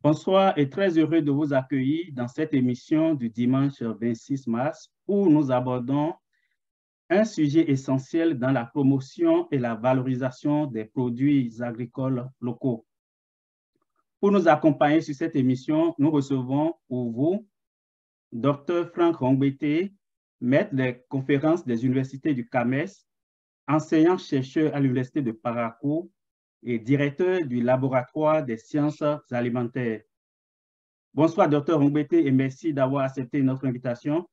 Bonsoir et très heureux de vous accueillir dans cette émission du dimanche 26 mars où nous abordons un sujet essentiel dans la promotion et la valorisation des produits agricoles locaux. Pour nous accompagner sur cette émission, nous recevons pour vous Dr Franck Rongbete, maître des conférences des universités du CAMES, enseignant-chercheur à l'université de Parakou et directeur du laboratoire des sciences alimentaires. Bonsoir, Dr Rongbete, et merci d'avoir accepté notre invitation.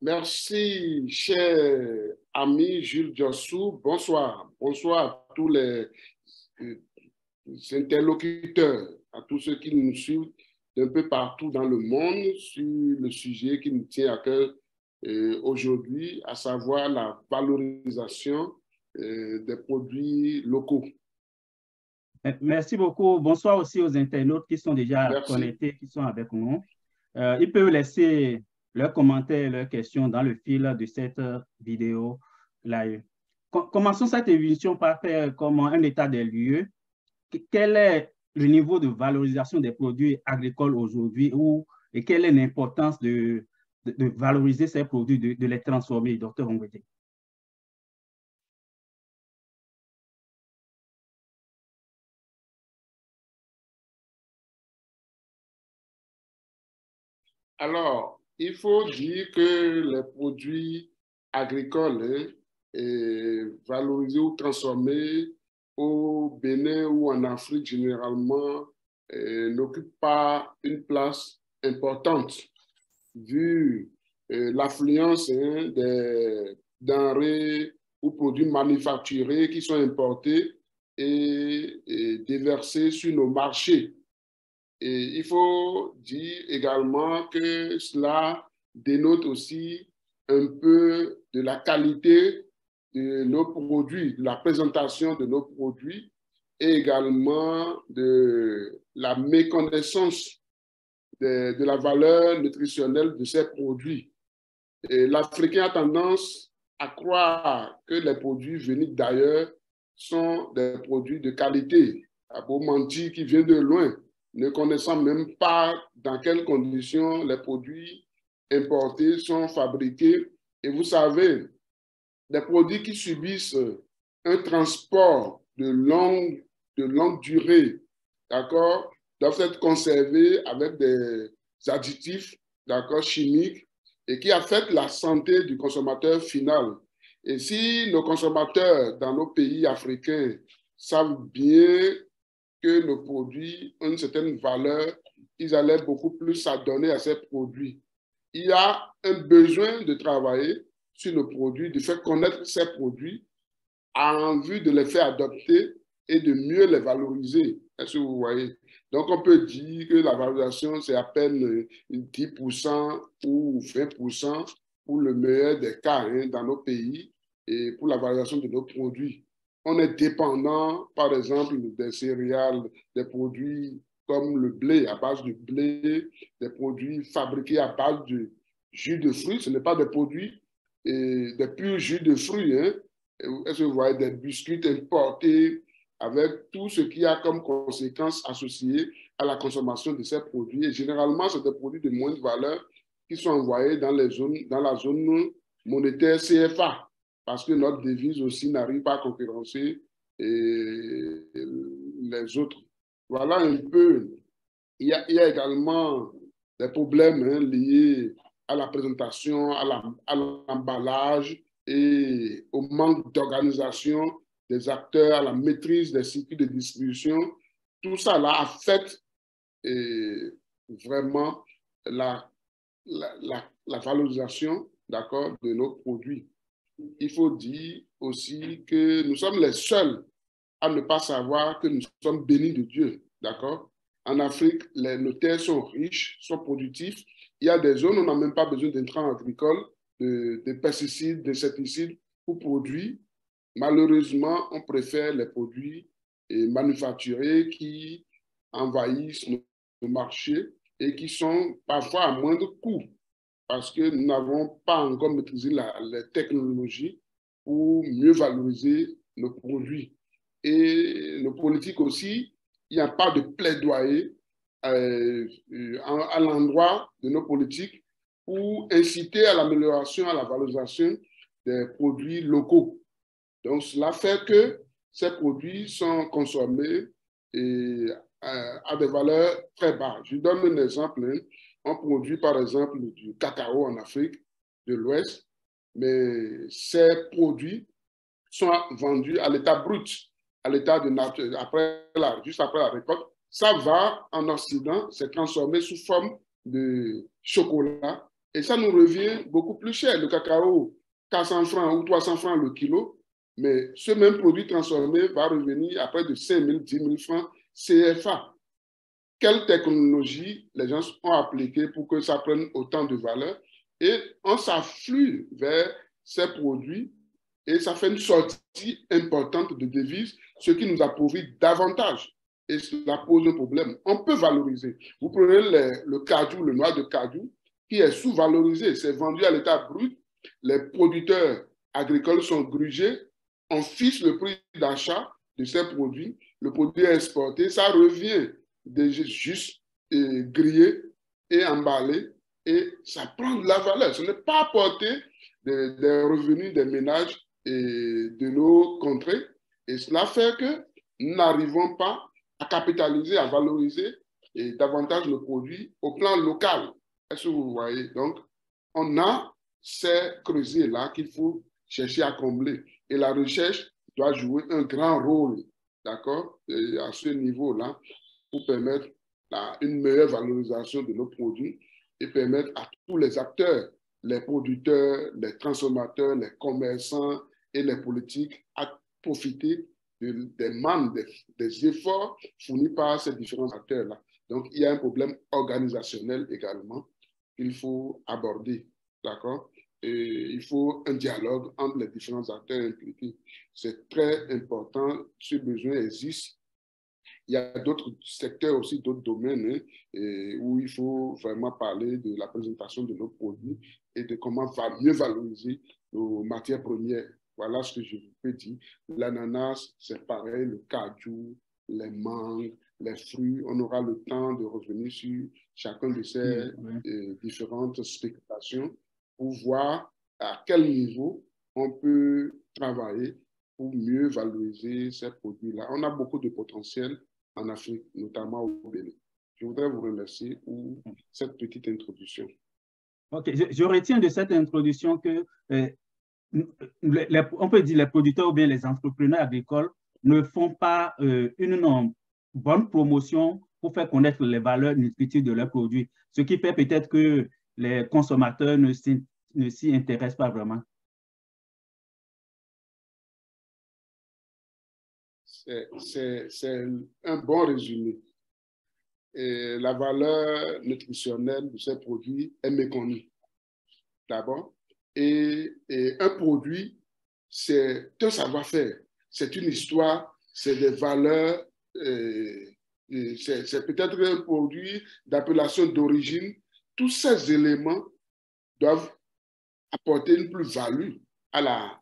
Merci, cher ami Jules Jossou. Bonsoir. Bonsoir à tous les interlocuteurs, à tous ceux qui nous suivent d'un peu partout dans le monde sur le sujet qui nous tient à cœur aujourd'hui, à savoir la valorisation des produits locaux. Merci beaucoup. Bonsoir aussi aux internautes qui sont déjà connectés, qui sont avec nous. Ils peuvent laisser leurs commentaires, leurs questions dans le fil de cette vidéo live. Commençons cette émission par faire comme un état des lieux. Quel est le niveau de valorisation des produits agricoles aujourd'hui et quelle est l'importance de valoriser ces produits, de les transformer, Dr Rongbete? Alors, il faut dire que les produits agricoles valorisés ou transformés au Bénin ou en Afrique généralement n'occupent pas une place importante vu l'affluence des denrées ou produits manufacturés qui sont importés et déversés sur nos marchés. Et il faut dire également que cela dénote aussi un peu de la qualité de nos produits, de la présentation de nos produits et également de la méconnaissance de la valeur nutritionnelle de ces produits. L'Africain a tendance à croire que les produits venus d'ailleurs sont des produits de qualité. À beau mentir qui vient de loin, ne connaissant même pas dans quelles conditions les produits importés sont fabriqués. Et vous savez, des produits qui subissent un transport de longue durée, d'accord, doivent être conservés avec des additifs, d'accord, chimiques, et qui affectent la santé du consommateur final. Et si nos consommateurs dans nos pays africains savent bien que nos produits ont une certaine valeur, ils allaient beaucoup plus s'adonner à ces produits. Il y a un besoin de travailler sur nos produits, de faire connaître ces produits en vue de les faire adopter et de mieux les valoriser. Est-ce que vous voyez? Donc, on peut dire que la valorisation, c'est à peine 10% ou 20% pour le meilleur des cas dans nos pays et pour la valorisation de nos produits. On est dépendant, par exemple, des céréales, des produits comme le blé, à base de blé, des produits fabriqués à base de jus de fruits. Ce n'est pas des produits, des purs jus de fruits. Est-ce que vous voyez des biscuits importés avec tout ce qui a comme conséquence associée à la consommation de ces produits. Et généralement, c'est des produits de moindre valeur qui sont envoyés dans la zone monétaire CFA, parce que notre devise aussi n'arrive pas à concurrencer les autres. Voilà un peu. Il y a également des problèmes liés à la présentation, à l'emballage et au manque d'organisation des acteurs, à la maîtrise des circuits de distribution. Tout ça là affecte vraiment la valorisation, d'accord, de nos produits. Il faut dire aussi que nous sommes les seuls à ne pas savoir que nous sommes bénis de Dieu, d'accord? En Afrique, nos terres sont riches, sont productifs. Il y a des zones où on n'a même pas besoin d'intrants agricoles, de pesticides, d'insecticides pour produire. Malheureusement, on préfère les produits manufacturés qui envahissent nos marchés et qui sont parfois à moindre coût. parce que nous n'avons pas encore maîtrisé les technologies pour mieux valoriser nos produits. Et nos politiques aussi, il n'y a pas de plaidoyer à l'endroit de nos politiques pour inciter à l'amélioration, à la valorisation des produits locaux. Donc, cela fait que ces produits sont consommés et, à des valeurs très basses. Je donne un exemple. Hein. On produit par exemple du cacao en Afrique de l'Ouest, mais ces produits sont vendus à l'état brut, à l'état de nature, juste après la récolte. Ça va en Occident, c'est transformé sous forme de chocolat et ça nous revient beaucoup plus cher. Le cacao, 400 francs ou 300 francs le kilo, mais ce même produit transformé va revenir à près de 5 000, 10 000 francs CFA. Quelle technologie les gens ont appliquée pour que ça prenne autant de valeur? Et on s'afflue vers ces produits et ça fait une sortie importante de devises, ce qui nous appauvrit davantage. Et cela pose un problème. On peut valoriser. Vous prenez le cajou, le noix de cajou, qui est sous-valorisé. C'est vendu à l'état brut. Les producteurs agricoles sont grugés. On fixe le prix d'achat de ces produits. Le produit est exporté. Ça revient juste grillé et emballé. Et ça prend de la valeur. Ce n'est pas apporté des revenus des ménages et de nos contrées. Et cela fait que nous n'arrivons pas à capitaliser, à valoriser et davantage le produit au plan local. Est-ce que vous voyez? Donc, on a ces creuset-là qu'il faut chercher à combler. Et la recherche doit jouer un grand rôle, d'accord, à ce niveau-là, pour permettre une meilleure valorisation de nos produits et permettre à tous les acteurs, les producteurs, les transformateurs, les commerçants et les politiques à profiter des mannes, des efforts fournis par ces différents acteurs-là. Donc, il y a un problème organisationnel également qu'il faut aborder, d'accord? Et il faut un dialogue entre les différents acteurs impliqués. C'est très important, ce besoin existe. Il y a d'autres secteurs aussi, d'autres domaines où il faut vraiment parler de la présentation de nos produits et de comment mieux valoriser nos matières premières. Voilà ce que je peux dire. L'ananas, c'est pareil, le cajou, les mangues, les fruits. On aura le temps de revenir sur chacun de ces différentes spéculations pour voir à quel niveau on peut travailler pour mieux valoriser ces produits-là. On a beaucoup de potentiel en Afrique, notamment au Bénin. Je voudrais vous remercier pour cette petite introduction. Ok, je retiens de cette introduction que on peut dire les producteurs ou bien les entrepreneurs agricoles ne font pas une bonne promotion pour faire connaître les valeurs nutritives de leurs produits, ce qui fait peut-être que les consommateurs ne s'y intéressent pas vraiment. C'est un bon résumé. Et la valeur nutritionnelle de ces produits est méconnue, d'abord. Et un produit, c'est un savoir-faire, c'est une histoire, c'est des valeurs, c'est peut-être un produit d'appellation d'origine. Tous ces éléments doivent apporter une plus-value à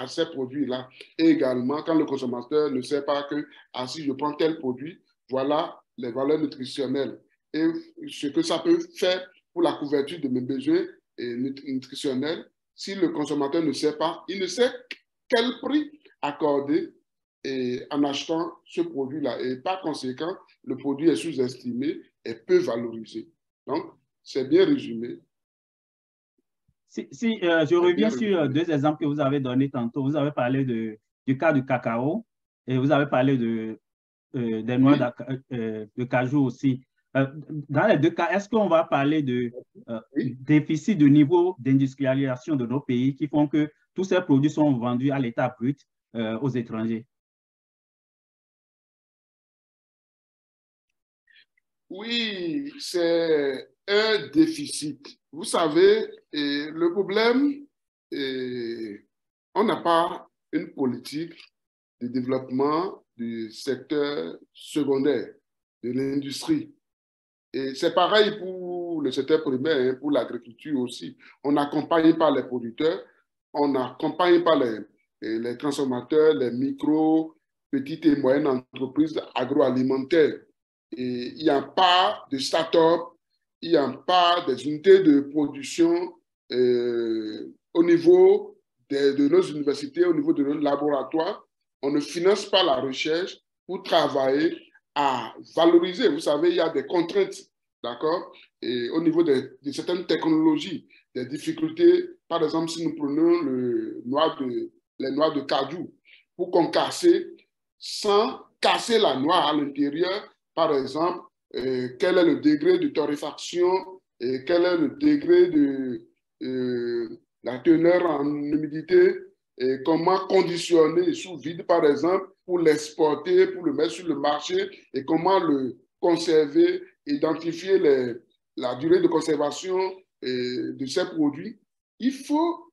ces produits-là. Et également, quand le consommateur ne sait pas que si je prends tel produit, voilà les valeurs nutritionnelles et ce que ça peut faire pour la couverture de mes besoins nutritionnels. Si le consommateur ne sait pas, il ne sait quel prix accorder en achetant ce produit-là. Et par conséquent, le produit est sous-estimé et peu valorisé. Donc, c'est bien résumé. Je reviens sur deux exemples que vous avez donnés tantôt. Vous avez parlé du cas du cacao et vous avez parlé des noix de cajou aussi. Dans les deux cas, est-ce qu'on va parler de déficit de niveau d'industrialisation de nos pays qui font que tous ces produits sont vendus à l'état brut aux étrangers? Oui, c'est un déficit. Vous savez, le problème, on n'a pas une politique de développement du secteur secondaire, de l'industrie. Et c'est pareil pour pour le secteur primaire, hein, pour l'agriculture aussi. On n'accompagne pas les producteurs, on n'accompagne pas les transformateurs, les micros, petites et moyennes entreprises agroalimentaires. Et il n'y a pas de start-up, il n'y a pas des unités de production au niveau de nos universités, au niveau de nos laboratoires. On ne finance pas la recherche pour travailler à valoriser. Vous savez, il y a des contraintes, d'accord, et au niveau de certaines technologies, des difficultés. Par exemple, si nous prenons les noix de cajou, pour concasser, sans casser la noix à l'intérieur, par exemple, quel est le degré de torréfaction et quel est le degré de la teneur en humidité et comment conditionner sous vide, par exemple, pour l'exporter, pour le mettre sur le marché et comment le conserver, identifier la durée de conservation de ces produits. Il faut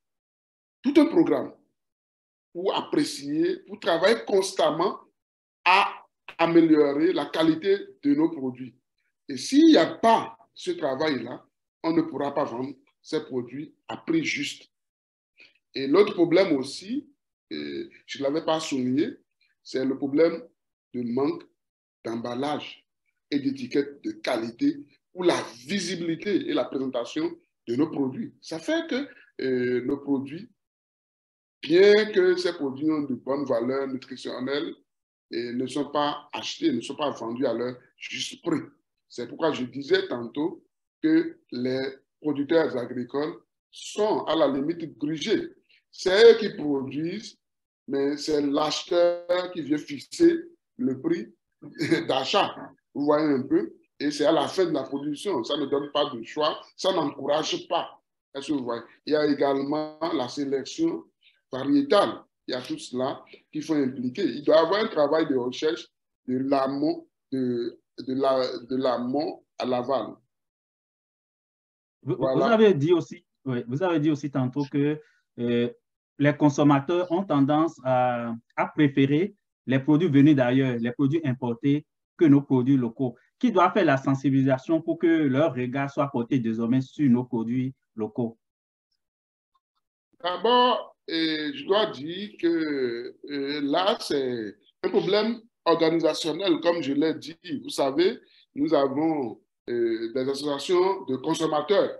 tout un programme pour apprécier, pour travailler constamment à améliorer la qualité de nos produits. Et s'il n'y a pas ce travail-là, on ne pourra pas vendre ces produits à prix juste. Et l'autre problème aussi, je ne l'avais pas souligné, c'est le problème de manque d'emballage et d'étiquettes de qualité pour la visibilité et la présentation de nos produits. Ça fait que nos produits, bien que ces produits ont de bonnes valeurs nutritionnelles, ne sont pas achetés, ne sont pas vendus à leur juste prix. C'est pourquoi je disais tantôt que les producteurs agricoles sont à la limite grugés. C'est eux qui produisent, mais c'est l'acheteur qui vient fixer le prix d'achat. Vous voyez un peu? Et c'est à la fin de la production. Ça ne donne pas de choix, ça n'encourage pas. Est-ce que vous voyez? Il y a également la sélection variétale. Il y a tout cela qu'il faut impliquer. Il doit y avoir un travail de recherche de l'amont à l'aval. Voilà. Vous avez dit aussi tantôt que les consommateurs ont tendance à préférer les produits venus d'ailleurs, les produits importés, que nos produits locaux. Qui doit faire la sensibilisation pour que leur regard soit porté désormais sur nos produits locaux? D'abord, je dois dire que là, c'est un problème organisationnel, comme je l'ai dit. Vous savez, nous avons des associations de consommateurs.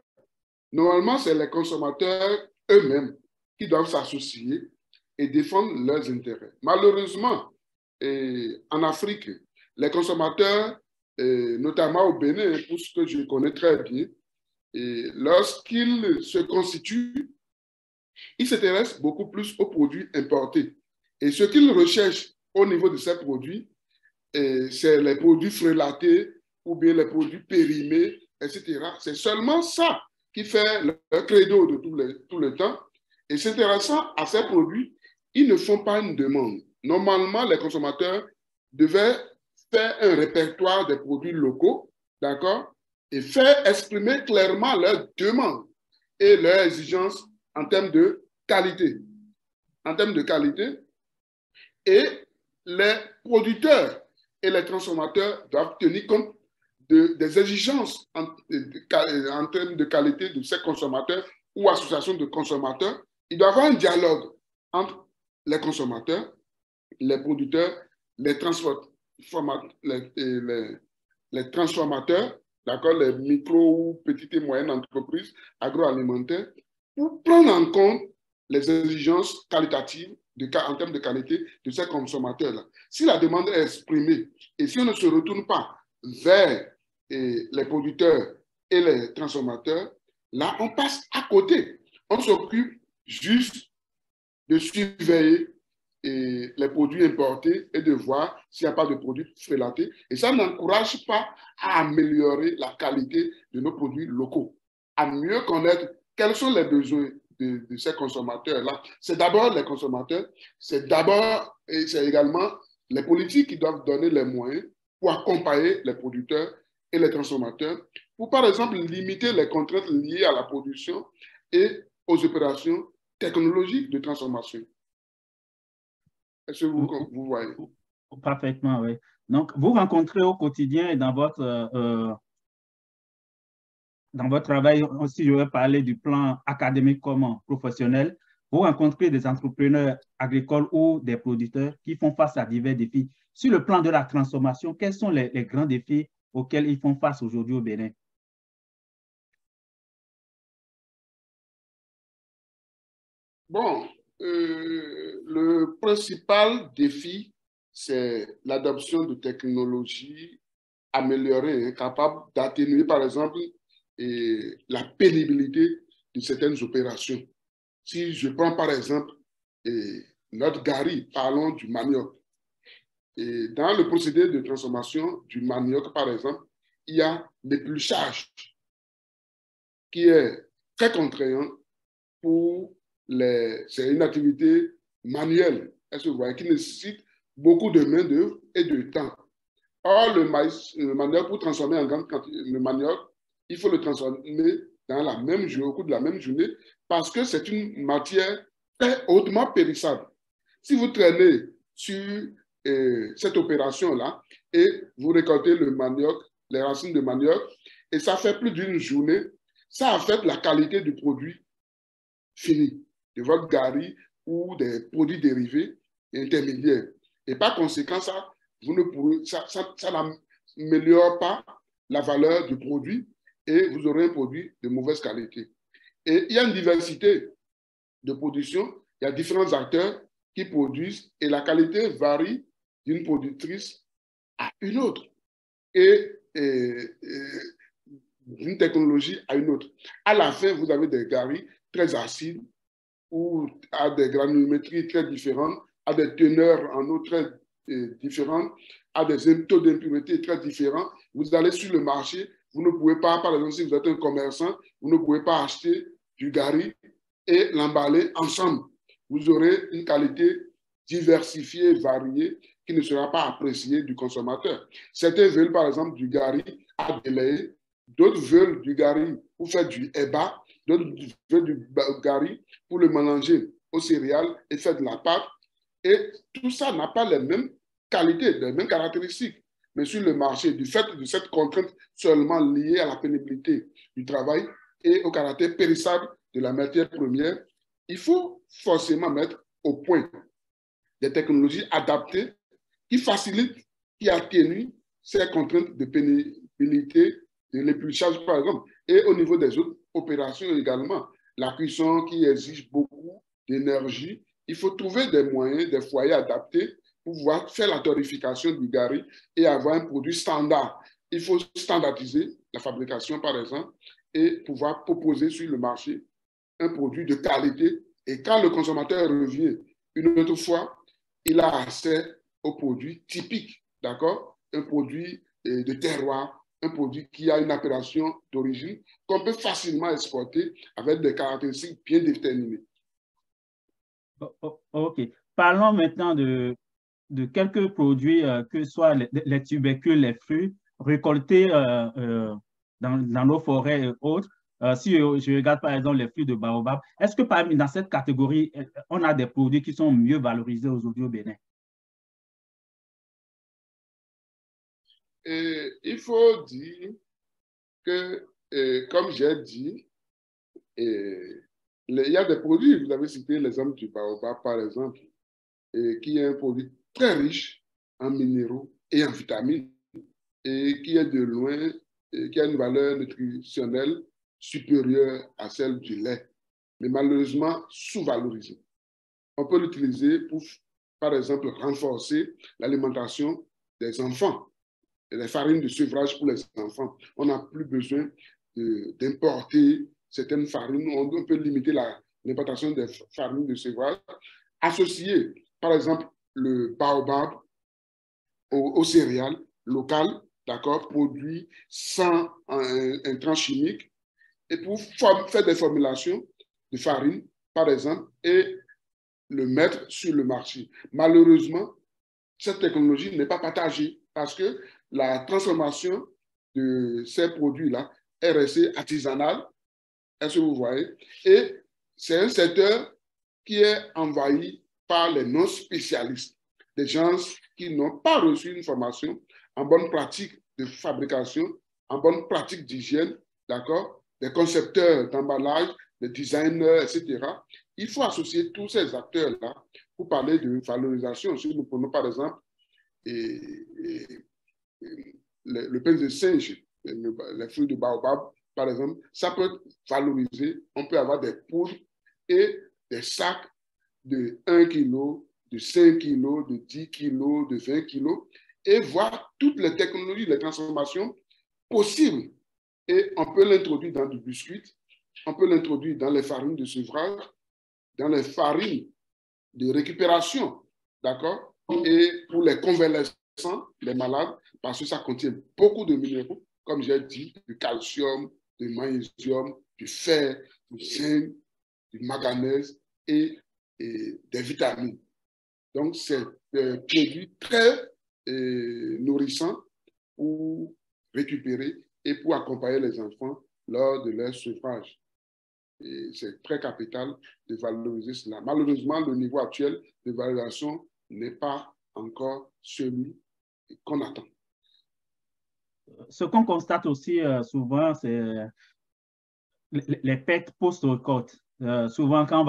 Normalement, c'est les consommateurs eux-mêmes qui doivent s'associer et défendre leurs intérêts. Malheureusement, en Afrique, les consommateurs, notamment au Bénin, pour ce que je connais très bien, lorsqu'ils se constituent, ils s'intéressent beaucoup plus aux produits importés. Et ce qu'ils recherchent au niveau de ces produits, c'est les produits frélatés ou bien les produits périmés, etc. C'est seulement ça qui fait le credo de tout le temps. Et s'intéressant à ces produits, ils ne font pas une demande. Normalement, les consommateurs devaient faire un répertoire des produits locaux, d'accord, et faire exprimer clairement leurs demandes et leurs exigences en termes de qualité. En termes de qualité, et les producteurs et les transformateurs doivent tenir compte des exigences en termes de qualité de ces consommateurs ou associations de consommateurs. Il doit y avoir un dialogue entre les consommateurs, les producteurs, les transformateurs, d'accord, les micro ou petites et moyennes entreprises agroalimentaires, pour prendre en compte les exigences qualitatives en termes de qualité de ces consommateurs-là. Si la demande est exprimée et si on ne se retourne pas vers les producteurs et les transformateurs, là, on passe à côté. On s'occupe juste de surveiller les produits importés et de voir s'il n'y a pas de produits frélatés. Et ça n'encourage pas à améliorer la qualité de nos produits locaux, à mieux connaître quels sont les besoins de ces consommateurs-là. C'est d'abord les consommateurs, c'est d'abord et c'est également les politiques qui doivent donner les moyens pour accompagner les producteurs et les transformateurs pour, par exemple, limiter les contraintes liées à la production et aux opérations technologiques de transformation. Est-ce que vous voyez? Parfaitement, oui. Donc, vous rencontrez au quotidien dans votre dans votre travail, aussi, je vais parler du plan académique comme professionnel. Vous rencontrez des entrepreneurs agricoles ou des producteurs qui font face à divers défis. Sur le plan de la transformation, quels sont les grands défis auxquels ils font face aujourd'hui au Bénin? Bon, le principal défi, c'est l'adoption de technologies améliorées, hein, capables d'atténuer, par exemple, la pénibilité de certaines opérations. Si je prends, par exemple, notre gari, parlons du manioc. Et dans le procédé de transformation du manioc, par exemple, il y a l'épluchage qui est très contraignant pour c'est une activité manuelle, est-ce que vous voyez, qui nécessite beaucoup de main-d'œuvre et de temps. Or, le manioc, pour transformer en grande quantité, le manioc, il faut le transformer dans la même journée, au cours de la même journée, parce que c'est une matière très hautement périssable. Si vous traînez sur cette opération-là et vous récoltez le manioc, les racines de manioc, et ça fait plus d'une journée, ça affecte la qualité du produit fini, de votre gari ou des produits dérivés intermédiaires. Et par conséquent, ça n'améliore pas la valeur du produit et vous aurez un produit de mauvaise qualité. Et il y a une diversité de production, il y a différents acteurs qui produisent et la qualité varie d'une productrice à une autre et d'une technologie à une autre. À la fin, vous avez des garis très acides ou à des granulométries très différentes, à des teneurs en eau très différentes, à des taux d'impureté très différents. Vous allez sur le marché, vous ne pouvez pas, par exemple, si vous êtes un commerçant, vous ne pouvez pas acheter du gari et l'emballer ensemble. Vous aurez une qualité diversifiée, variée, qui ne sera pas appréciée du consommateur. Certains veulent, par exemple, du gari à délayer, d'autres veulent du gari pour faire du eba, d'autres veulent du gari pour le mélanger aux céréales et faire de la pâte. Et tout ça n'a pas les mêmes qualités, les mêmes caractéristiques. Mais sur le marché, du fait de cette contrainte seulement liée à la pénibilité du travail et au caractère périssable de la matière première, il faut forcément mettre au point des technologies adaptées qui facilitent, qui atténuent ces contraintes de pénibilité, de l'épluchage par exemple, et au niveau des autres opérations également. La cuisson qui exige beaucoup d'énergie, il faut trouver des moyens, des foyers adaptés pour pouvoir faire la torréfication du gari et avoir un produit standard. Il faut standardiser la fabrication, par exemple, et pouvoir proposer sur le marché un produit de qualité. Et quand le consommateur revient une autre fois, il a accès au produit typique, d'accord? Un produit de terroir, un produit qui a une appellation d'origine qu'on peut facilement exporter avec des caractéristiques bien déterminées. OK. Parlons maintenant de quelques produits, que ce soit les tubercules, les fruits, récoltés dans nos forêts et autres. Si je regarde par exemple les fruits de baobab, est-ce que dans cette catégorie, on a des produits qui sont mieux valorisés aujourd'hui au Bénin? Et il faut dire que, comme j'ai dit, il y a des produits, vous avez cité l'exemple du baobab par exemple, qui est un produit très riche en minéraux et en vitamines et qui est de loin, qui a une valeur nutritionnelle supérieure à celle du lait, mais malheureusement sous-valorisée. On peut l'utiliser pour, par exemple, renforcer l'alimentation des enfants, les farines de sevrage pour les enfants. On n'a plus besoin d'importer certaines farines, on peut limiter l'importation des farines de sevrage, associer, par exemple, le baobab aux céréales locales, d'accord, produits sans intrants chimiques, et pour faire des formulations de farine, par exemple, et le mettre sur le marché. Malheureusement, cette technologie n'est pas partagée parce que la transformation de ces produits-là est restée artisanale, est-ce que vous voyez? Et c'est un secteur qui est envahi par les non-spécialistes, des gens qui n'ont pas reçu une formation en bonne pratique de fabrication, en bonne pratique d'hygiène, d'accord, des concepteurs d'emballage, des designers, etc. Il faut associer tous ces acteurs-là pour parler de valorisation. Si nous prenons par exemple le pain de singe, les fruits de baobab, par exemple, ça peut être valorisé. On peut avoir des poudres et des sacs de 1 kg, de 5 kg, de 10 kg, de 20 kg, et voir toutes les technologies, les transformations possibles. Et on peut l'introduire dans du biscuit, on peut l'introduire dans les farines de sevrage, dans les farines de récupération, d'accord? Et pour les convalescents, les malades, parce que ça contient beaucoup de minéraux, comme j'ai dit, du calcium, du magnésium, du fer, du zinc, du manganèse et des vitamines. Donc, c'est des produits très nourrissants pour récupérer et pour accompagner les enfants lors de leur sevrage. Et c'est très capital de valoriser cela. Malheureusement, le niveau actuel de valorisation n'est pas encore celui qu'on attend. Ce qu'on constate aussi souvent, c'est les pertes post-récolte. Souvent, quand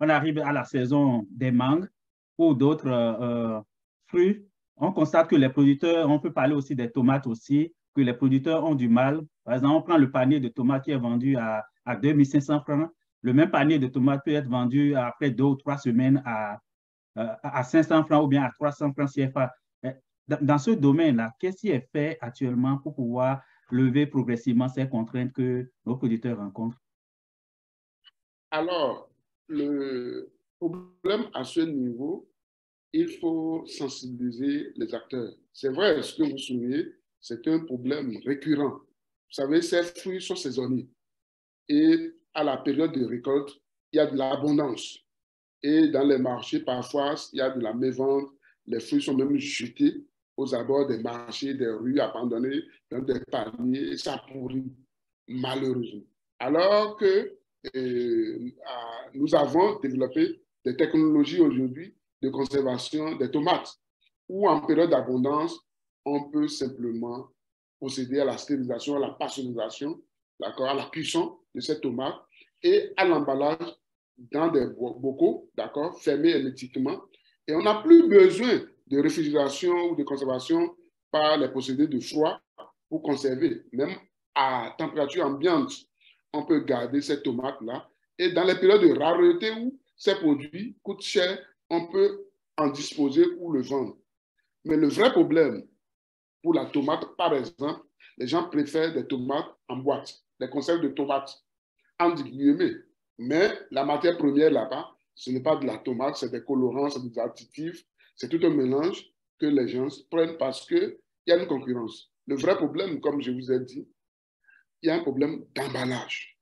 on arrive à la saison des mangues ou d'autres fruits, on constate que les producteurs, on peut parler aussi des tomates aussi, que les producteurs ont du mal. Par exemple, on prend le panier de tomates qui est vendu à 2500 francs. Le même panier de tomates peut être vendu après 2 ou 3 semaines à 500 francs ou bien à 300 francs CFA. Dans ce domaine-là, qu'est-ce qui est fait actuellement pour pouvoir lever progressivement ces contraintes que nos producteurs rencontrent? Alors, le problème à ce niveau, il faut sensibiliser les acteurs. C'est vrai, ce que vous soulignez, c'est un problème récurrent. Vous savez, ces fruits sont saisonniers. Et à la période de récolte, il y a de l'abondance. Et dans les marchés, parfois, il y a de la mévente. Les fruits sont même jetés aux abords des marchés, des rues abandonnées, dans des paniers, et ça pourrit, malheureusement. Alors que nous avons développé des technologies aujourd'hui de conservation des tomates, où en période d'abondance, on peut simplement procéder à la stérilisation, à la pasteurisation, d'accord, à la cuisson de ces tomates et à l'emballage dans des bocaux, d'accord, fermés hermétiquement. Et on n'a plus besoin de réfrigération ou de conservation par les procédés de froid pour conserver. Même à température ambiante, on peut garder ces tomates-là. Et dans les périodes de rareté où ces produits coûtent cher, on peut en disposer ou le vendre. Mais le vrai problème pour la tomate, par exemple, les gens préfèrent des tomates en boîte, des conserves de tomates, entre guillemets. Mais la matière première là-bas, ce n'est pas de la tomate, c'est des colorants, c'est des additifs, c'est tout un mélange que les gens prennent parce qu'il y a une concurrence. Le vrai problème, comme je vous ai dit, il y a un problème d'emballage.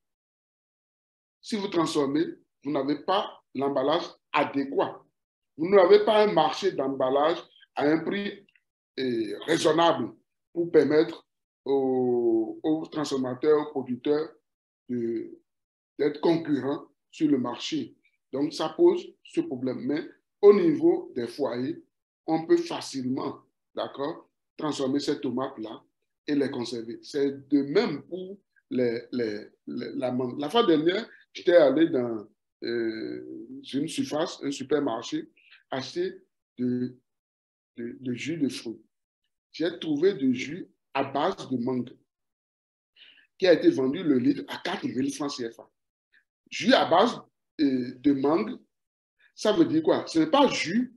Si vous transformez, vous n'avez pas l'emballage adéquat. Vous n'avez pas un marché d'emballage à un prix raisonnable pour permettre aux transformateurs, aux producteurs d'être concurrents sur le marché. Donc, ça pose ce problème. Mais au niveau des foyers, on peut facilement, d'accord, transformer ces tomates-là et les conserver. C'est de même pour la mangue. La fois dernière, j'étais allé dans une surface, un supermarché, acheter de jus de fruits. J'ai trouvé du jus à base de mangue qui a été vendu le litre à 4000 francs CFA. Jus à base de mangue, ça veut dire quoi? Ce n'est pas jus,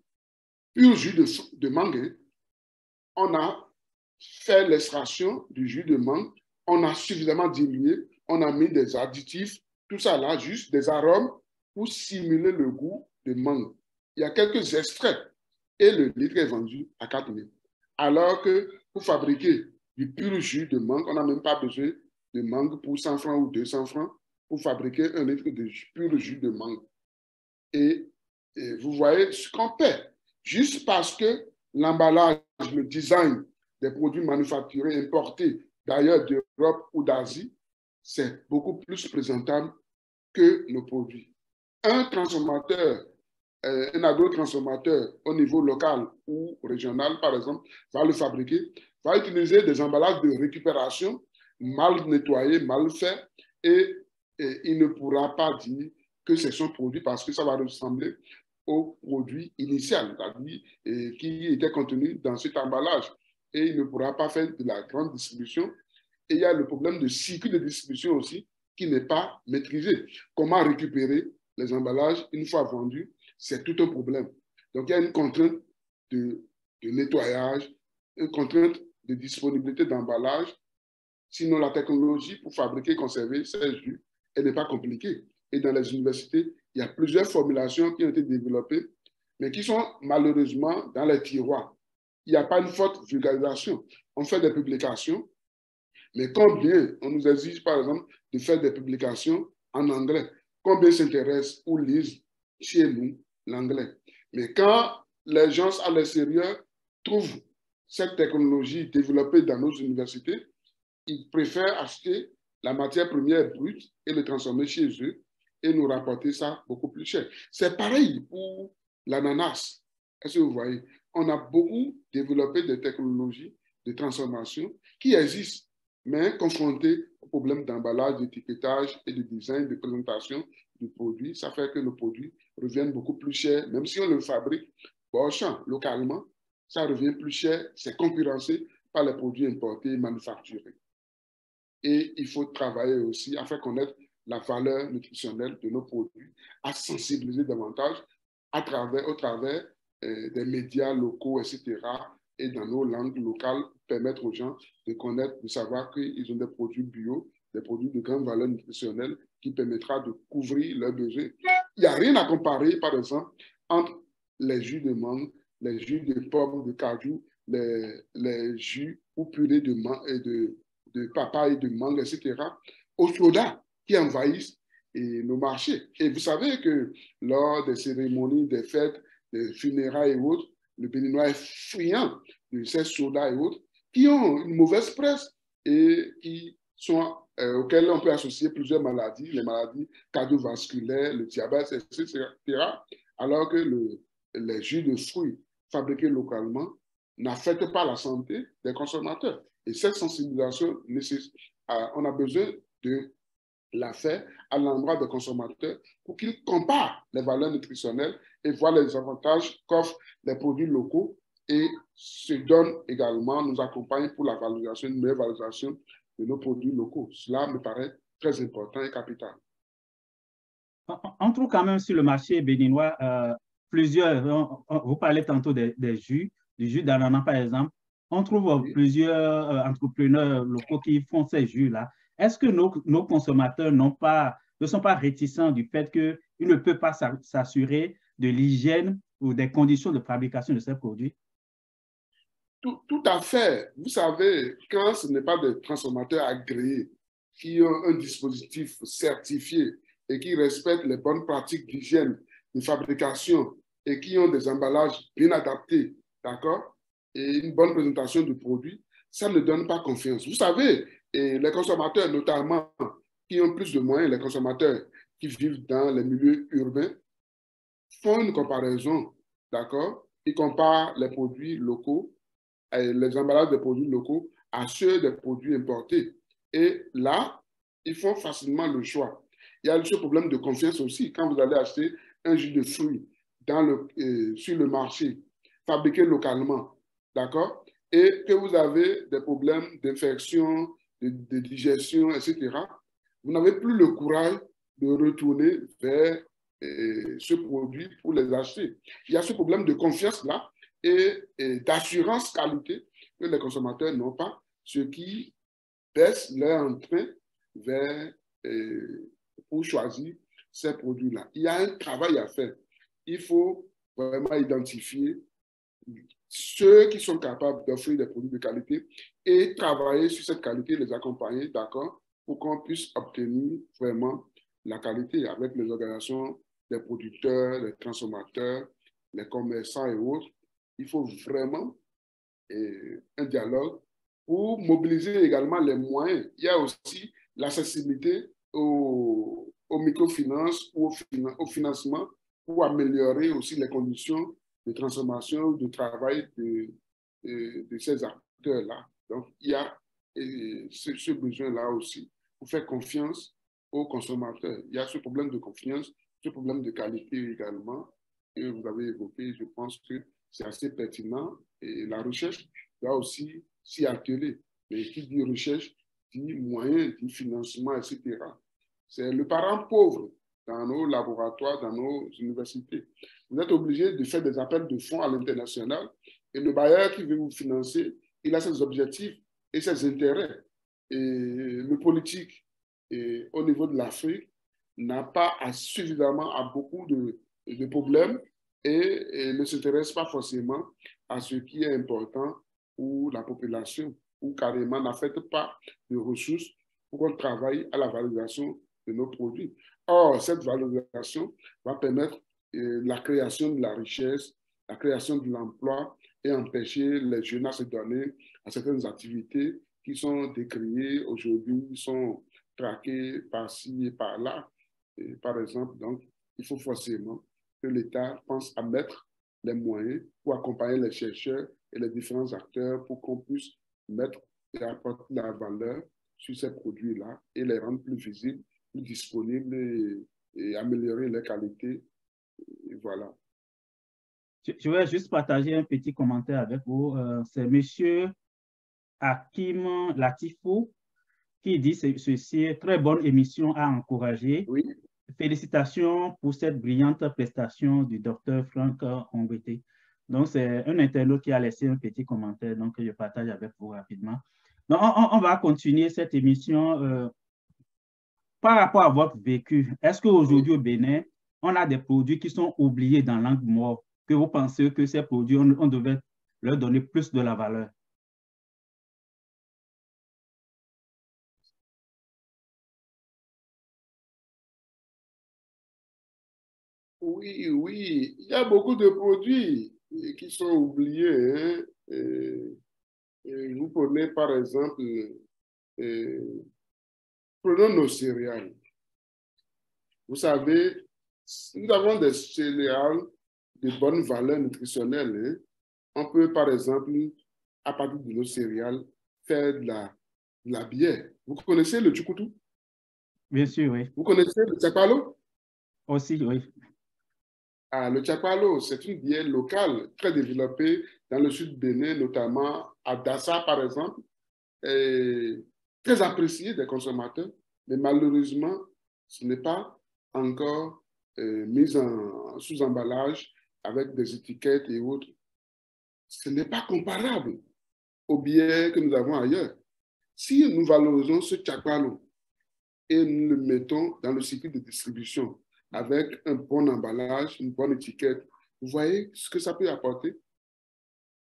pur jus de mangue. On a fait l'extraction du jus de mangue, on a suffisamment dilué, on a mis des additifs, tout ça là, juste des arômes pour simuler le goût de mangue. Il y a quelques extraits et le litre est vendu à 4000. Alors que pour fabriquer du pur jus de mangue, on n'a même pas besoin de mangue pour 100 francs ou 200 francs pour fabriquer un litre de pur jus de mangue. Et vous voyez ce qu'on paie. Juste parce que l'emballage, le design des produits manufacturés importés d'ailleurs d'Europe ou d'Asie, c'est beaucoup plus présentable que nos produits. Un transformateur, un agrotransformateur au niveau local ou régional, par exemple, va le fabriquer, va utiliser des emballages de récupération mal nettoyés, mal faits, et il ne pourra pas dire que c'est son produit parce que ça va ressembler au produit initial, c'est-à-dire qui était contenu dans cet emballage. Et il ne pourra pas faire de la grande distribution. Et il y a le problème de cycle de distribution aussi qui n'est pas maîtrisé. Comment récupérer les emballages une fois vendus, c'est tout un problème. Donc, il y a une contrainte de nettoyage, une contrainte de disponibilité d'emballage. Sinon, la technologie pour fabriquer et conserver ces jus, elle n'est pas compliquée. Et dans les universités, il y a plusieurs formulations qui ont été développées, mais qui sont malheureusement dans les tiroirs. Il n'y a pas une forte vulgarisation. On fait des publications, mais combien on nous exige, par exemple, de faire des publications en anglais? Combien s'intéressent ou lisent chez nous l'anglais? Mais quand les gens à l'extérieur trouvent cette technologie développée dans nos universités, ils préfèrent acheter la matière première brute et le transformer chez eux et nous rapporter ça beaucoup plus cher. C'est pareil pour l'ananas. Est-ce que vous voyez? On a beaucoup développé des technologies de transformation qui existent, mais confrontées au problème d'emballage, d'étiquetage et de design, de présentation du produit, ça fait que le produit revient beaucoup plus cher, même si on le fabrique au champ, localement, ça revient plus cher, c'est concurrencé par les produits importés et manufacturés. Et il faut travailler aussi à faire connaître la valeur nutritionnelle de nos produits, à sensibiliser davantage au travers des médias locaux, etc., et dans nos langues locales, permettre aux gens de connaître, de savoir qu'ils ont des produits bio, des produits de grande valeur nutritionnelle qui permettra de couvrir leurs besoins. Il n'y a rien à comparer, par exemple, entre les jus de mangue, les jus de pommes, de cajou, les jus ou purées de papaye, de mangue, etc., aux sodas qui envahissent nos marchés. Et vous savez que lors des cérémonies, des fêtes, des funérailles et autres, le Béninois est friand de ces sodas et autres qui ont une mauvaise presse et qui sont, auxquels on peut associer plusieurs maladies, les maladies cardiovasculaires, le diabète, etc., alors que les jus de fruits fabriqués localement n'affectent pas la santé des consommateurs. Et cette sensibilisation, on a besoin de la faire à l'endroit des consommateurs pour qu'ils comparent les valeurs nutritionnelles et voient les avantages qu'offrent les produits locaux et se donnent également, nous accompagnent pour la valorisation, une meilleure valorisation de nos produits locaux. Cela me paraît très important et capital. On trouve quand même sur le marché béninois plusieurs, vous parlez tantôt des jus, du jus d'ananas par exemple, on trouve plusieurs entrepreneurs locaux qui font ces jus-là. Est-ce que nos consommateurs ne sont pas réticents du fait qu'ils ne peuvent pas s'assurer de l'hygiène ou des conditions de fabrication de ces produits? Tout à fait. Vous savez, quand ce n'est pas des transformateurs agréés qui ont un dispositif certifié et qui respectent les bonnes pratiques d'hygiène, de fabrication et qui ont des emballages bien adaptés, d'accord, et une bonne présentation du produit, ça ne donne pas confiance. Vous savez, et les consommateurs, notamment, qui ont plus de moyens, les consommateurs qui vivent dans les milieux urbains, font une comparaison, d'accord? Ils comparent les produits locaux, les emballages des produits locaux à ceux des produits importés. Et là, ils font facilement le choix. Il y a ce problème de confiance aussi. Quand vous allez acheter un jus de fruits sur le marché, fabriqué localement, d'accord? Et que vous avez des problèmes d'infection, de digestion, etc., vous n'avez plus le courage de retourner vers ce produit pour les acheter. Il y a ce problème de confiance-là et d'assurance qualité que les consommateurs n'ont pas, ce qui baisse leur entrain vers pour choisir ces produits-là. Il y a un travail à faire. Il faut vraiment identifier ceux qui sont capables d'offrir des produits de qualité et travailler sur cette qualité, les accompagner, d'accord, pour qu'on puisse obtenir vraiment la qualité avec les organisations des producteurs, les transformateurs, les commerçants et autres. Il faut vraiment un dialogue pour mobiliser également les moyens. Il y a aussi l'accessibilité aux microfinances ou au financement pour améliorer aussi les conditions de transformation, de travail de ces acteurs-là. Donc, il y a ce besoin-là aussi pour faire confiance aux consommateurs. Il y a ce problème de confiance, ce problème de qualité également, que vous avez évoqué. Je pense que c'est assez pertinent et la recherche doit aussi s'y atteler. Mais qui dit recherche, dit moyens, dit financement, etc. C'est le parent pauvre dans nos laboratoires, dans nos universités. Vous êtes obligé de faire des appels de fonds à l'international et le bailleur qui veut vous financer, il a ses objectifs et ses intérêts. Et le politique, et au niveau de l'Afrique, n'a pas suffisamment à beaucoup de problèmes et ne s'intéresse pas forcément à ce qui est important pour la population ou carrément n'affecte pas de ressources pour qu'on travaille à la valorisation de nos produits. Or, cette valorisation va permettre la création de la richesse, la création de l'emploi et empêcher les jeunes à se donner à certaines activités qui sont décriées aujourd'hui, sont traquées par-ci et par-là. Par exemple, donc, il faut forcément que l'État pense à mettre les moyens pour accompagner les chercheurs et les différents acteurs pour qu'on puisse mettre et apporter la valeur sur ces produits-là et les rendre plus visibles, plus disponibles et améliorer leur qualité. Et voilà. Je vais juste partager un petit commentaire avec vous. C'est M. Hakim Latifou qui dit ceci: très bonne émission à encourager. Oui. Félicitations pour cette brillante prestation du docteur Franck Ongwete. Donc, c'est un internaute qui a laissé un petit commentaire, donc je partage avec vous rapidement. Donc, on va continuer cette émission. Par rapport à votre vécu, est-ce qu'aujourd'hui au Bénin, on a des produits qui sont oubliés dans l'angle mort, que vous pensez que ces produits, on devait leur donner plus de la valeur? Oui, oui, il y a beaucoup de produits qui sont oubliés. Hein. Vous prenez par exemple, prenons nos céréales. Vous savez, nous avons des céréales de bonne valeur nutritionnelle. Hein. On peut par exemple, à partir de nos céréales, faire de la bière. Vous connaissez le tchoukoutou? Bien sûr, oui. Vous connaissez le tchapalo? Aussi, oui. Ah, le tchapalo, c'est une bière locale très développée dans le sud du Bénin, notamment à Dassa, par exemple, et très appréciée des consommateurs. Mais malheureusement, ce n'est pas encore mis sous emballage avec des étiquettes et autres. Ce n'est pas comparable aux bières que nous avons ailleurs. Si nous valorisons ce tchapalo et nous le mettons dans le circuit de distribution avec un bon emballage, une bonne étiquette, vous voyez ce que ça peut apporter?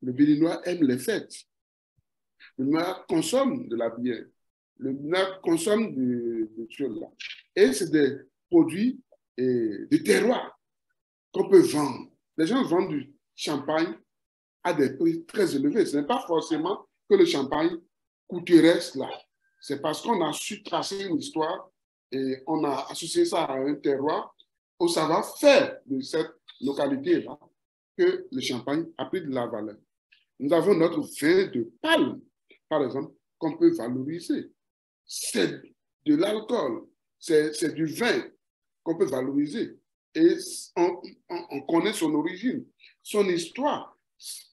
Le Béninois aime les fêtes. Le Béninois consomme de la bière. Le Béninois consomme de choses là. Et c'est des produits de terroir qu'on peut vendre. Les gens vendent du champagne à des prix très élevés. Ce n'est pas forcément que le champagne coûterait cela. C'est parce qu'on a su tracer une histoire et on a associé ça à un terroir au savoir-faire de cette localité-là que le champagne a pris de la valeur. Nous avons notre vin de palme, par exemple, qu'on peut valoriser. C'est de l'alcool, c'est du vin qu'on peut valoriser. Et on connaît son origine, son histoire,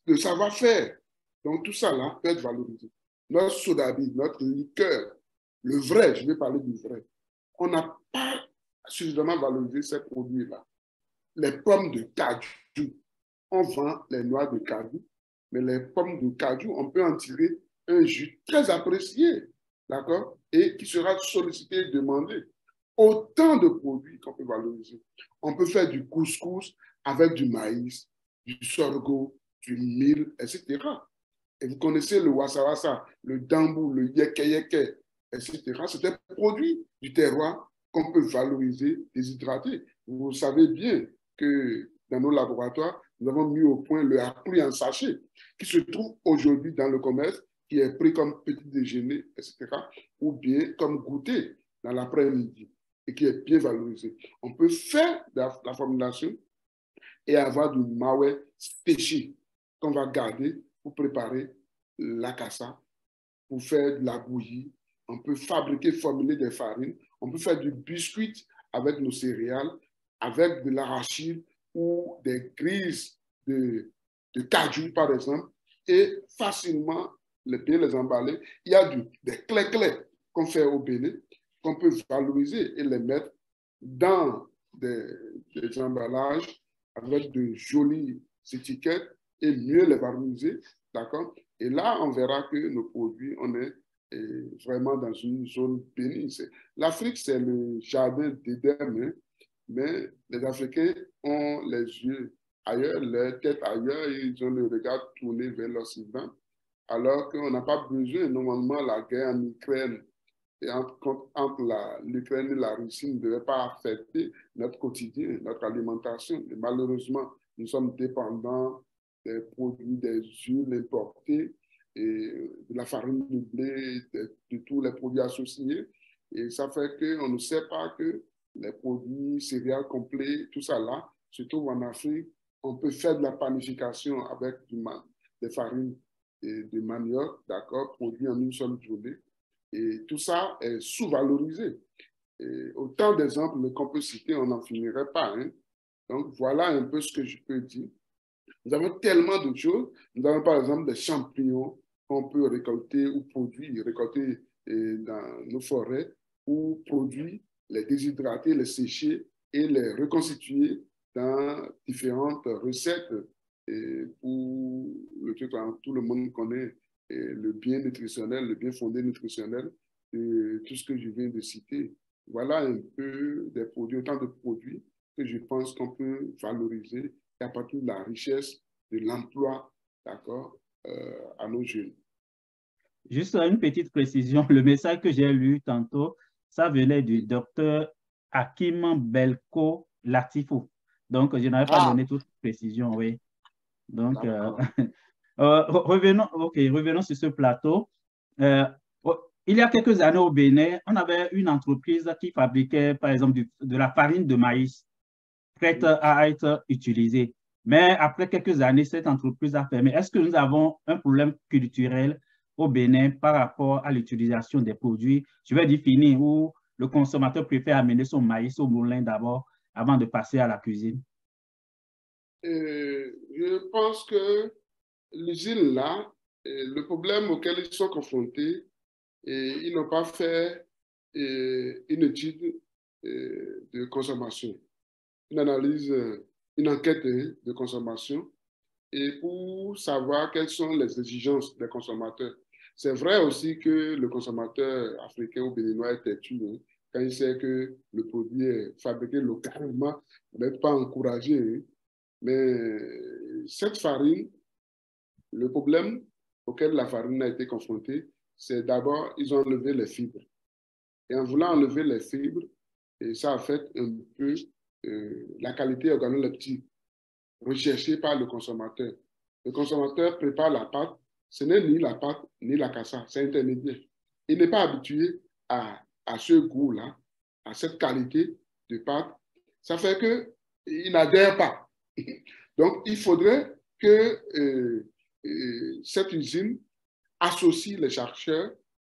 le savoir-faire. Donc tout ça là peut être valorisé. Notre sodabi, notre liqueur, le vrai, je vais parler du vrai. On n'a pas suffisamment valorisé ces produits-là. Les pommes de cajou, on vend les noix de cajou, mais les pommes de cajou, on peut en tirer un jus très apprécié, d'accord, et qui sera sollicité et demandé. Autant de produits qu'on peut valoriser. On peut faire du couscous avec du maïs, du sorgho, du mil, etc. Et vous connaissez le wassa-wassa, le dambou, le yeke-yeke, etc. C'est un produit du terroir qu'on peut valoriser, déshydrater. Vous savez bien que dans nos laboratoires, nous avons mis au point le harpli en sachet, qui se trouve aujourd'hui dans le commerce, qui est pris comme petit déjeuner, etc., ou bien comme goûter dans l'après-midi, et qui est bien valorisé. On peut faire la formulation et avoir du mawe séché qu'on va garder pour préparer la cassa, pour faire de la bouillie. On peut fabriquer, formuler des farines. On peut faire du biscuit avec nos céréales, avec de l'arachide ou des grises de cajou, par exemple, et facilement bien les emballer. Il y a des clés qu'on fait au Bénin, qu'on peut valoriser et les mettre dans des emballages avec de jolies étiquettes et mieux les valoriser, d'accord? Et là, on verra que nos produits, on est vraiment dans une zone bénie. L'Afrique, c'est le jardin d'Éden, mais les Africains ont les yeux ailleurs, leur tête ailleurs, et ils ont le regard tourné vers l'Occident, alors qu'on n'a pas besoin, normalement, la guerre en Ukraine et entre l'Ukraine et la Russie ne devait pas affecter notre quotidien, notre alimentation. Et malheureusement, nous sommes dépendants des produits, des huiles importées, et de la farine de blé, de tous les produits associés. Et ça fait qu'on ne sait pas que les produits céréales complets, tout ça là, se trouve en Afrique. On peut faire de la panification avec des farines de manioc, d'accord, produits en une seule journée. Et tout ça est sous-valorisé. Et autant d'exemples qu'on peut citer, on n'en finirait pas. Hein. Donc, voilà un peu ce que je peux dire. Nous avons tellement de choses. Nous avons par exemple des champignons qu'on peut récolter ou produire, récolter dans nos forêts ou produire, les déshydrater, les sécher et les reconstituer dans différentes recettes. Et pour le truc, tout le monde connaît le bien nutritionnel, le bien fondé nutritionnel, tout ce que je viens de citer. Voilà un peu des produits, autant de produits que je pense qu'on peut valoriser et à partir de la richesse de l'emploi, d'accord, à nos jeunes. Juste une petite précision, le message que j'ai lu tantôt, ça venait du docteur Hakim Belko Latifou. Donc, je n'avais pas donné toute précision, oui. Donc, revenons sur ce plateau. Il y a quelques années au Bénin, on avait une entreprise qui fabriquait, par exemple, de la farine de maïs prête à être utilisée. Mais après quelques années, cette entreprise a fermé. Est-ce que nous avons un problème culturel au Bénin par rapport à l'utilisation des produits, je vais dire fini, où le consommateur préfère amener son maïs au moulin d'abord avant de passer à la cuisine? Je pense que l'usine là, le problème auquel ils sont confrontés, ils n'ont pas fait une étude de consommation, une analyse, une enquête de consommation et pour savoir quelles sont les exigences des consommateurs. C'est vrai aussi que le consommateur africain ou béninois est têtu, hein, quand il sait que le produit est fabriqué localement, on n'est pas encouragé. Hein. Mais cette farine, le problème auquel la farine a été confrontée, c'est d'abord, ils ont enlevé les fibres. Et en voulant enlever les fibres, et ça affecte un peu la qualité organoleptique recherchée par le consommateur. Le consommateur prépare la pâte, ce n'est ni la pâte ni la cassa, c'est intermédiaire. Il n'est pas habitué à ce goût-là, à cette qualité de pâte. Ça fait qu'il n'adhère pas. Donc, il faudrait que cette usine associe les chercheurs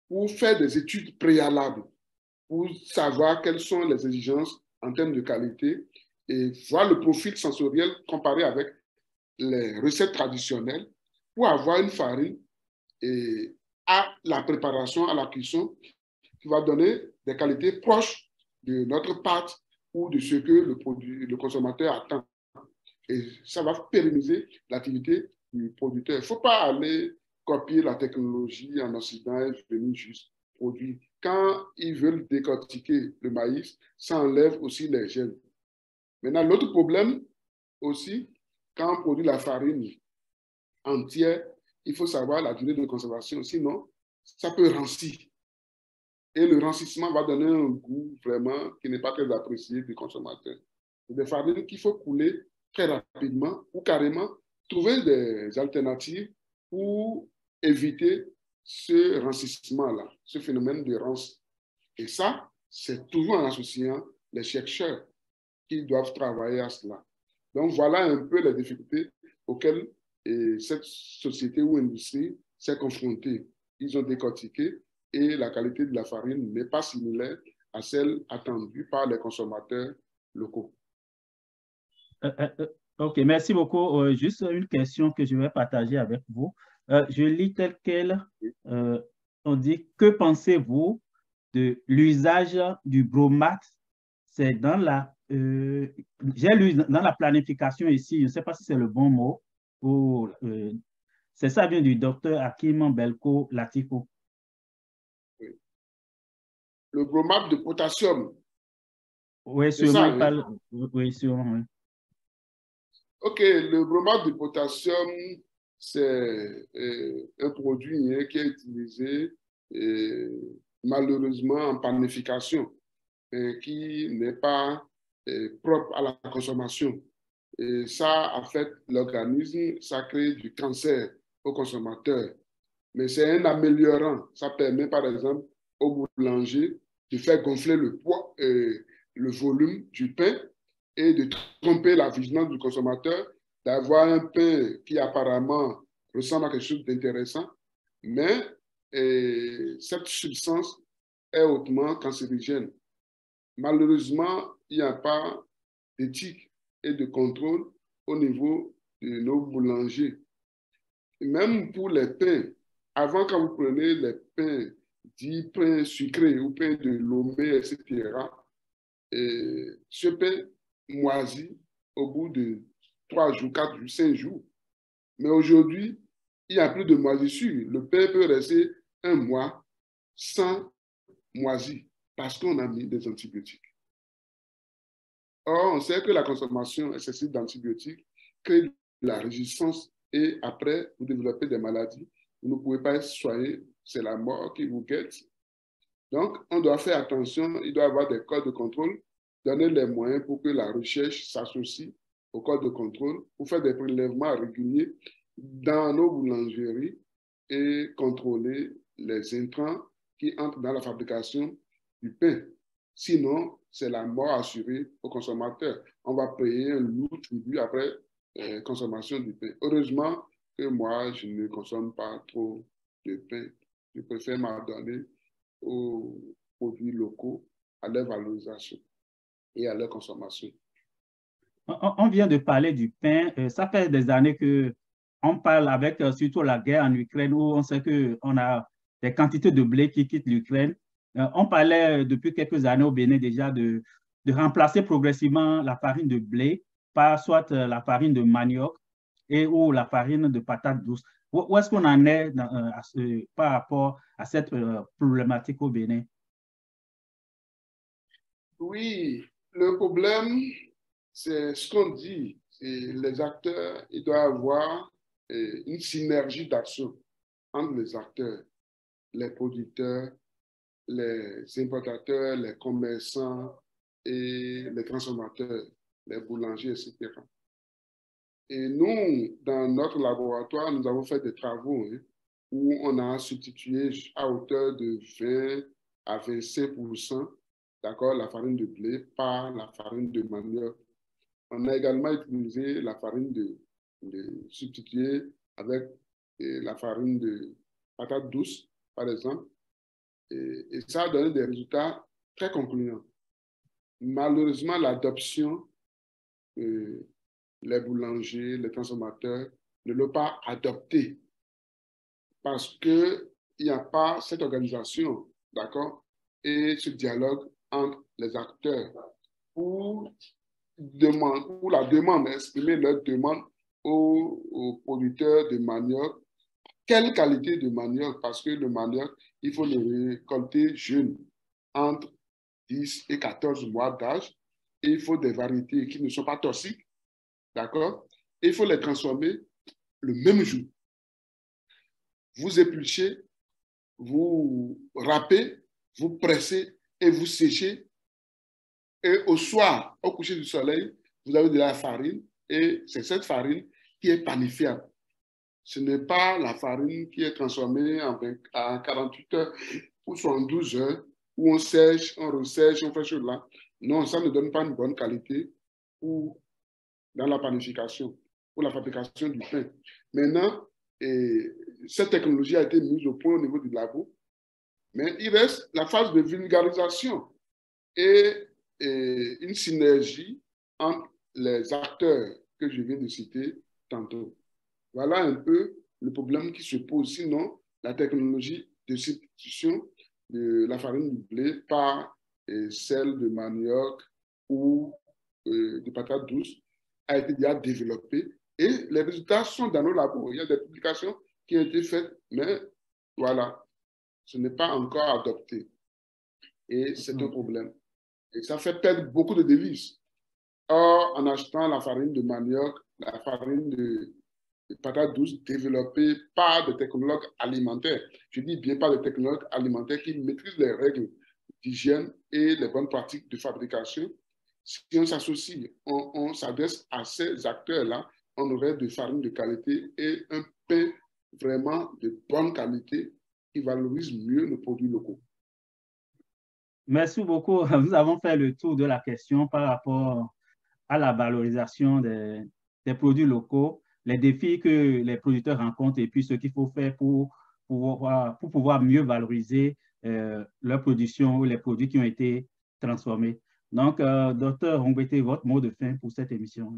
pour faire des études préalables, pour savoir quelles sont les exigences en termes de qualité et voir le profil sensoriel comparé avec les recettes traditionnelles pour avoir une farine et à la préparation, à la cuisson, qui va donner des qualités proches de notre pâte ou de ce que le consommateur attend. Et ça va pérenniser l'activité du producteur. Il ne faut pas aller copier la technologie en Occident et venir juste produire. Quand ils veulent décortiquer le maïs, ça enlève aussi les gènes. Maintenant, l'autre problème aussi, quand on produit la farine entière, il faut savoir la durée de conservation. Sinon, ça peut rancir. Et le rancissement va donner un goût vraiment qui n'est pas très apprécié du consommateur. C'est des farines qu'il faut couler très rapidement ou carrément trouver des alternatives pour éviter ce rancissement-là, ce phénomène de rance. Et ça, c'est toujours en associant les chercheurs qui doivent travailler à cela. Donc, voilà un peu les difficultés auxquelles cette société ou industrie s'est confrontée. Ils ont décortiqué et la qualité de la farine n'est pas similaire à celle attendue par les consommateurs locaux. OK, merci beaucoup. Juste une question que je vais partager avec vous. Je lis tel quel. On dit, que pensez-vous de l'usage du bromate? C'est dans j'ai lu dans la planification ici, je ne sais pas si c'est le bon mot, ou c'est ça vient du docteur Hakim Belko Latifo. Oui. Le bromate de potassium. Oui, C'est sûrement, ça, il hein? parle. Oui, sûrement, oui. OK, le bromate de potassium, c'est un produit qui est utilisé malheureusement en panification, qui n'est pas propre à la consommation. Et ça affecte l'organisme, ça crée du cancer au consommateur. Mais c'est un améliorant. Ça permet, par exemple, au boulanger de faire gonfler le poids, le volume du pain et de tromper la vigilance du consommateur, d'avoir un pain qui apparemment ressemble à quelque chose d'intéressant, mais cette substance est hautement cancérigène. Malheureusement, il n'y a pas d'éthique et de contrôle au niveau de nos boulangers. Et même pour les pains, avant, quand vous prenez les pains, dits pains sucrés ou pains de Lomé, etc., et ce pain moisit au bout de 3 jours, 4 jours, 5 jours. Mais aujourd'hui, il n'y a plus de moisissure. Le pain peut rester un mois sans moisir parce qu'on a mis des antibiotiques. Or, on sait que la consommation excessive d'antibiotiques crée de la résistance et après, vous développez des maladies. Vous ne pouvez pas être soigné, c'est la mort qui vous guette. Donc, on doit faire attention, il doit y avoir des codes de contrôle, donner les moyens pour que la recherche s'associe au code de contrôle, pour faire des prélèvements réguliers dans nos boulangeries et contrôler les intrants qui entrent dans la fabrication du pain. Sinon, c'est la mort assurée aux consommateurs. On va payer un lourd tribut après consommation du pain. Heureusement que moi, je ne consomme pas trop de pain. Je préfère m'adonner aux produits locaux, à leur valorisation et à leur consommation. On vient de parler du pain. Ça fait des années qu'on parle avec surtout la guerre en Ukraine où on sait qu'on a des quantités de blé qui quittent l'Ukraine. On parlait depuis quelques années au Bénin déjà de remplacer progressivement la farine de blé par soit la farine de manioc ou la farine de patate douce. Où est-ce qu'on en est par rapport à cette problématique au Bénin? Oui, le problème, c'est ce qu'on dit. Les acteurs, il doit y avoir une synergie d'action entre les acteurs, les producteurs, les importateurs, les commerçants et les transformateurs, les boulangers, etc. Et nous, dans notre laboratoire, nous avons fait des travaux où on a substitué à hauteur de 20 à 25%, d'accord, la farine de blé par la farine de manioc. On a également utilisé la farine de substituer avec la farine de patate douce, par exemple. Et ça a donné des résultats très concluants. Malheureusement, l'adoption, les boulangers, les consommateurs ne l'ont pas adopté parce qu'il n'y a pas cette organisation, d'accord, et ce dialogue entre les acteurs pour la demande, exprimer leur demande aux producteurs de manioc. Quelle qualité de manioc? Parce que le manioc, il faut le récolter jeune, entre 10 et 14 mois d'âge, et il faut des variétés qui ne sont pas toxiques, d'accord? Et il faut les transformer le même jour. Vous épluchez, vous râpez, vous pressez et vous séchez. Et au soir, au coucher du soleil, vous avez de la farine et c'est cette farine qui est panifiable. Ce n'est pas la farine qui est transformée en 48 heures ou 72 heures où on sèche, on ressèche, on fait cela. Non, ça ne donne pas une bonne qualité dans la panification, pour la fabrication du pain. Maintenant, cette technologie a été mise au point au niveau du labo, mais il reste la phase de vulgarisation. et une synergie entre les acteurs que je viens de citer tantôt. Voilà un peu le problème qui se pose. Sinon, la technologie de substitution de la farine de blé par celle de manioc ou de patates douces a été déjà développée et les résultats sont dans nos labos. Il y a des publications qui ont été faites, mais voilà, ce n'est pas encore adopté. Et c'est un problème. Et ça fait perdre beaucoup de devises. Or, en achetant la farine de manioc, la farine de patates douces développées par des technologues alimentaires, je dis bien par des technologues alimentaires qui maîtrisent les règles d'hygiène et les bonnes pratiques de fabrication. Si on s'associe, on s'adresse à ces acteurs-là, on aurait de farine de qualité et un pain vraiment de bonne qualité qui valorise mieux nos produits locaux. Merci beaucoup. Nous avons fait le tour de la question par rapport à la valorisation des produits locaux, les défis que les producteurs rencontrent et puis ce qu'il faut faire pour pouvoir mieux valoriser leur production ou les produits qui ont été transformés. Donc, Dr. Ongwete, votre mot de fin pour cette émission.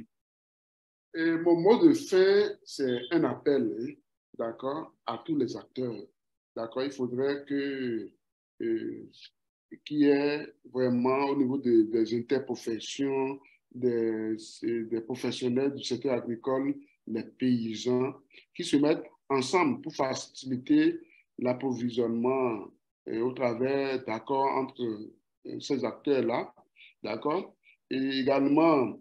Et mon mot de fin, c'est un appel, d'accord, à tous les acteurs. D'accord, il faudrait qu'il y ait vraiment au niveau des interprofessions, des professionnels du secteur agricole, les paysans, qui se mettent ensemble pour faciliter l'approvisionnement au travers d'accords entre ces acteurs-là, d'accord, et également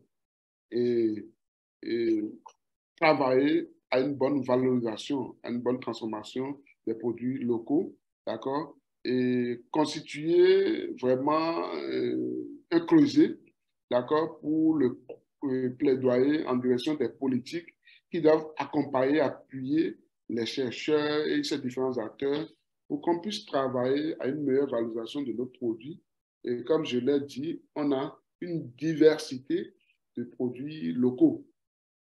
travailler à une bonne valorisation, à une bonne transformation des produits locaux, d'accord, et constituer vraiment un creuset, d'accord, pour le plaidoyer en direction des politiques qui doivent accompagner, appuyer les chercheurs et ces différents acteurs pour qu'on puisse travailler à une meilleure valorisation de nos produits. Et comme je l'ai dit, on a une diversité de produits locaux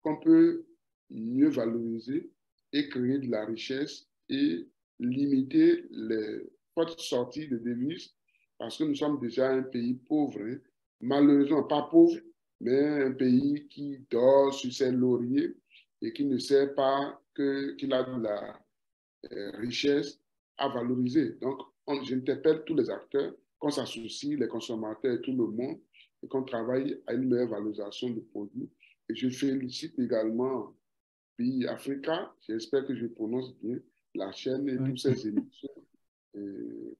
qu'on peut mieux valoriser et créer de la richesse et limiter les fortes sorties de devises parce que nous sommes déjà un pays pauvre, hein. Malheureusement pas pauvre, mais un pays qui dort sur ses lauriers et qui ne sait pas qu'il a de la richesse à valoriser. Donc, j'interpelle tous les acteurs, qu'on s'associe, les consommateurs et tout le monde, et qu'on travaille à une meilleure valorisation des produits. Et je félicite également Pays Africa, j'espère que je prononce bien la chaîne et toutes ces émissions,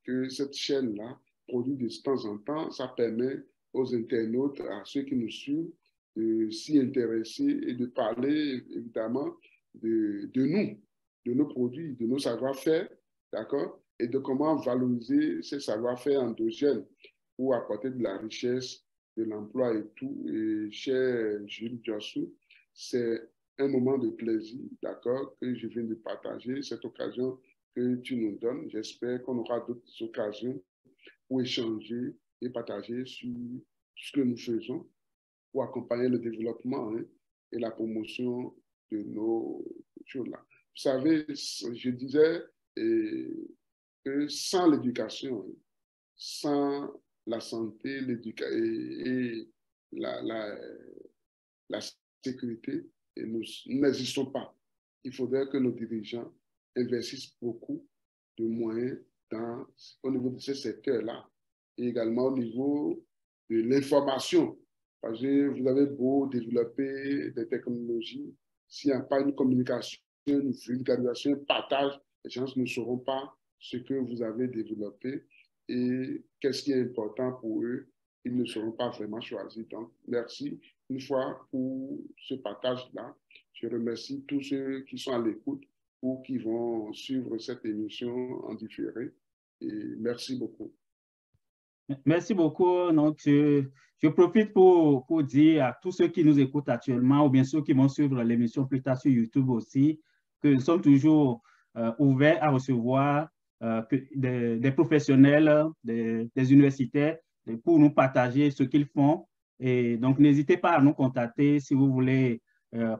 que cette chaîne-là produit de temps en temps. Ça permet aux internautes, à ceux qui nous suivent, de s'y intéresser et de parler évidemment de nous, de nos produits, de nos savoir-faire, d'accord, et de comment valoriser ces savoir-faire endogènes pour apporter de la richesse, de l'emploi et tout. Et cher Jules Jossou, c'est un moment de plaisir, d'accord, que je viens de partager, cette occasion que tu nous donnes. J'espère qu'on aura d'autres occasions pour échanger et partager sur ce que nous faisons pour accompagner le développement et la promotion de nos cultures-là. Vous savez, je disais que sans l'éducation, sans la santé et la sécurité, et nous n'existons pas. Il faudrait que nos dirigeants investissent beaucoup de moyens au niveau de ce secteur-là et également au niveau de l'information. Parce que vous avez beau développer des technologies, s'il n'y a pas une communication, une vulgarisation, un partage, les gens ne sauront pas ce que vous avez développé et qu'est-ce qui est important pour eux. Ils ne seront pas vraiment choisis. Donc, merci une fois pour ce partage-là. Je remercie tous ceux qui sont à l'écoute ou qui vont suivre cette émission en différé. Et merci beaucoup. Merci beaucoup. Donc, je profite pour dire à tous ceux qui nous écoutent actuellement ou bien ceux qui vont suivre l'émission plus tard sur YouTube aussi, que nous sommes toujours ouverts à recevoir des professionnels, des universitaires pour nous partager ce qu'ils font. Et donc, n'hésitez pas à nous contacter si vous voulez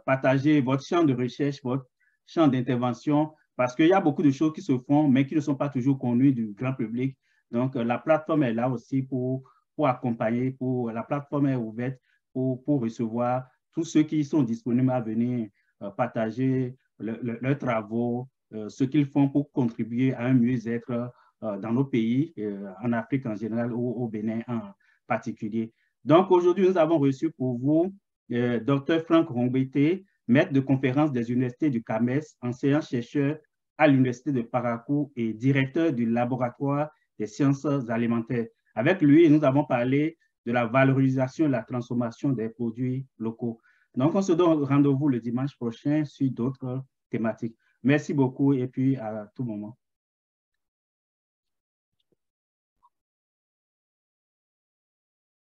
partager votre champ de recherche, votre champ d'intervention, parce qu'il y a beaucoup de choses qui se font, mais qui ne sont pas toujours connues du grand public. Donc, la plateforme est là aussi pour pour accompagner, la plateforme est ouverte pour recevoir tous ceux qui sont disponibles à venir partager leurs travaux, ce qu'ils font pour contribuer à un mieux-être dans nos pays, en Afrique en général ou au Bénin en particulier. Donc aujourd'hui, nous avons reçu pour vous Dr. Franck Rongbete, maître de conférence des universités du CAMES, enseignant-chercheur à l'université de Parakou et directeur du laboratoire des sciences alimentaires. Avec lui, nous avons parlé de la valorisation et la transformation des produits locaux. Donc, on se donne rendez-vous le dimanche prochain sur d'autres thématiques. Merci beaucoup et puis à tout moment.